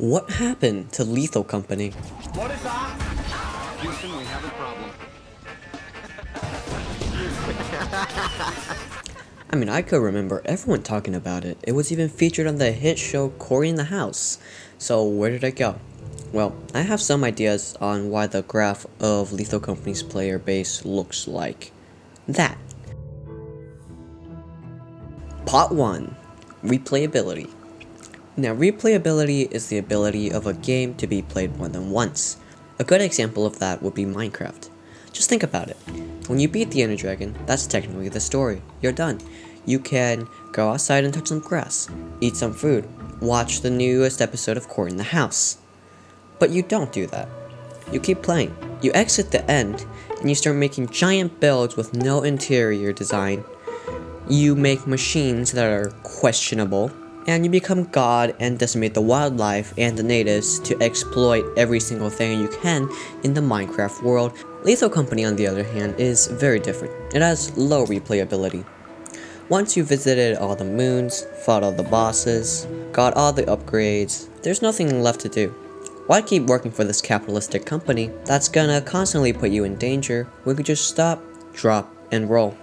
What happened to Lethal Company? What is that? Houston, we have a problem. I mean, I could remember everyone talking about it. It was even featured on the hit show Cory in the House. So where did it go? Well, I have some ideas on why the graph of Lethal Company's player base looks like that. Part 1. Replayability. Now, replayability is the ability of a game to be played more than once. A good example of that would be Minecraft. Just think about it. When you beat the Ender Dragon, that's technically the story. You're done. You can go outside and touch some grass, eat some food, watch the newest episode of Cory in the House. But you don't do that. You keep playing. You exit the end, and you start making giant builds with no interior design. You make machines that are questionable, and you become God and decimate the wildlife and the natives to exploit every single thing you can in the Minecraft world. Lethal Company, on the other hand, is very different. It has low replayability. Once you visited all the moons, fought all the bosses, got all the upgrades, there's nothing left to do. Why keep working for this capitalistic company that's gonna constantly put you in danger when you could just stop, drop, and roll?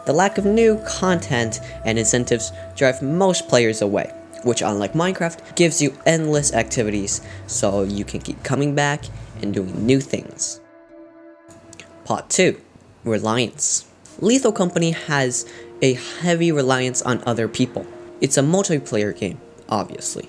The lack of new content and incentives drive most players away, which, unlike Minecraft, gives you endless activities so you can keep coming back and doing new things. Part 2. Reliance. Lethal Company has a heavy reliance on other people. It's a multiplayer game, obviously.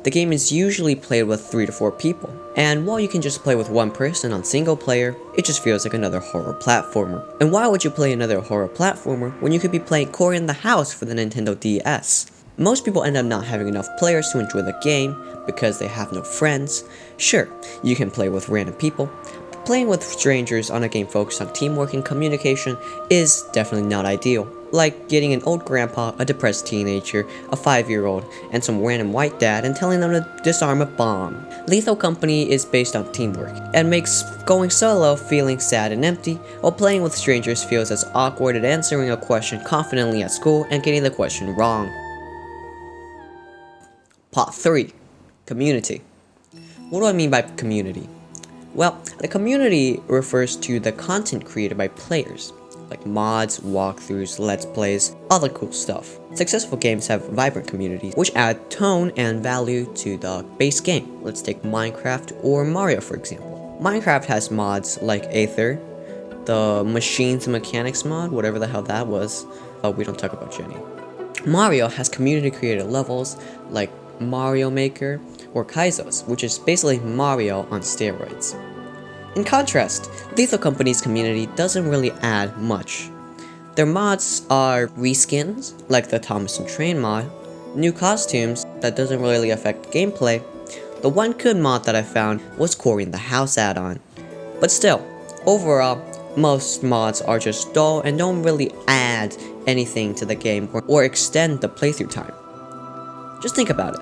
The game is usually played with 3 to 4 people, and while you can just play with one person on single player, it just feels like another horror platformer. And why would you play another horror platformer when you could be playing Cory in the House for the Nintendo DS? Most people end up not having enough players to enjoy the game because they have no friends. Sure, you can play with random people, but playing with strangers on a game focused on teamwork and communication is definitely not ideal. Like getting an old grandpa, a depressed teenager, a 5-year-old, and some random white dad and telling them to disarm a bomb. Lethal Company is based on teamwork, and makes going solo feeling sad and empty, while playing with strangers feels as awkward as answering a question confidently at school and getting the question wrong. Part 3. Community. What do I mean by community? Well, the community refers to the content created by players, like mods, walkthroughs, let's plays, all the cool stuff. Successful games have vibrant communities, which add tone and value to the base game. Let's take Minecraft or Mario for example. Minecraft has mods like Aether, the Machines and Mechanics mod, whatever the hell that was. We don't talk about Jenny. Mario has community created levels like Mario Maker or Kaizos, which is basically Mario on steroids. In contrast, Lethal Company's community doesn't really add much. Their mods are reskins, like the Thomas the Train mod, new costumes that doesn't really affect gameplay. The one good mod that I found was Cory in the House add-on. But still, overall, most mods are just dull and don't really add anything to the game or extend the playthrough time. Just think about it.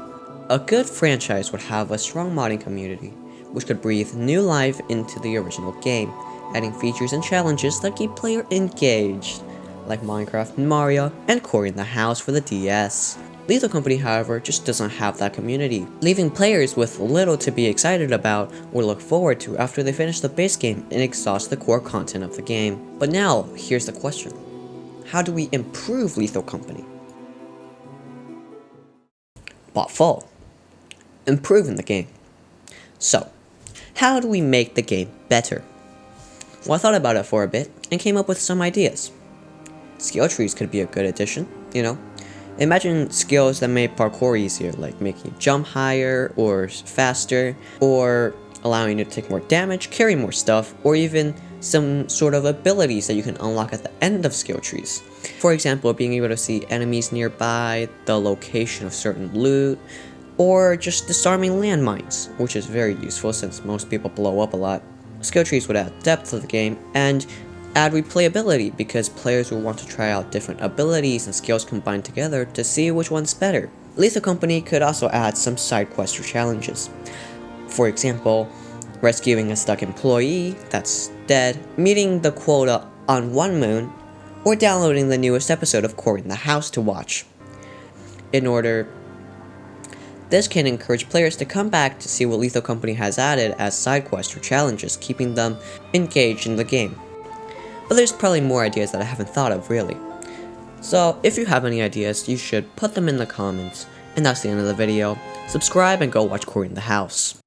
A good franchise would have a strong modding community, which could breathe new life into the original game, adding features and challenges that keep players engaged, like Minecraft and Mario, and Cory in the House for the DS. Lethal Company, however, just doesn't have that community, leaving players with little to be excited about or look forward to after they finish the base game and exhaust the core content of the game. But now, here's the question. How do we improve Lethal Company? Part 4. Improving the game. So, how do we make the game better? Well, I thought about it for a bit and came up with some ideas. Skill trees could be a good addition, you know. Imagine skills that make parkour easier, like making you jump higher or faster, or allowing you to take more damage, carry more stuff, or even some sort of abilities that you can unlock at the end of skill trees. For example, being able to see enemies nearby, the location of certain loot, or just disarming landmines, which is very useful since most people blow up a lot. Skill trees would add depth to the game and add replayability because players will want to try out different abilities and skills combined together to see which one's better. Lethal Company could also add some side quests or challenges. For example, rescuing a stuck employee that's dead, meeting the quota on one moon, or downloading the newest episode of Cory in the House to watch. In order This can encourage players to come back to see what Lethal Company has added as side quests or challenges, keeping them engaged in the game. But there's probably more ideas that I haven't thought of, really. So, if you have any ideas, you should put them in the comments. And that's the end of the video. Subscribe and go watch Cory in the House.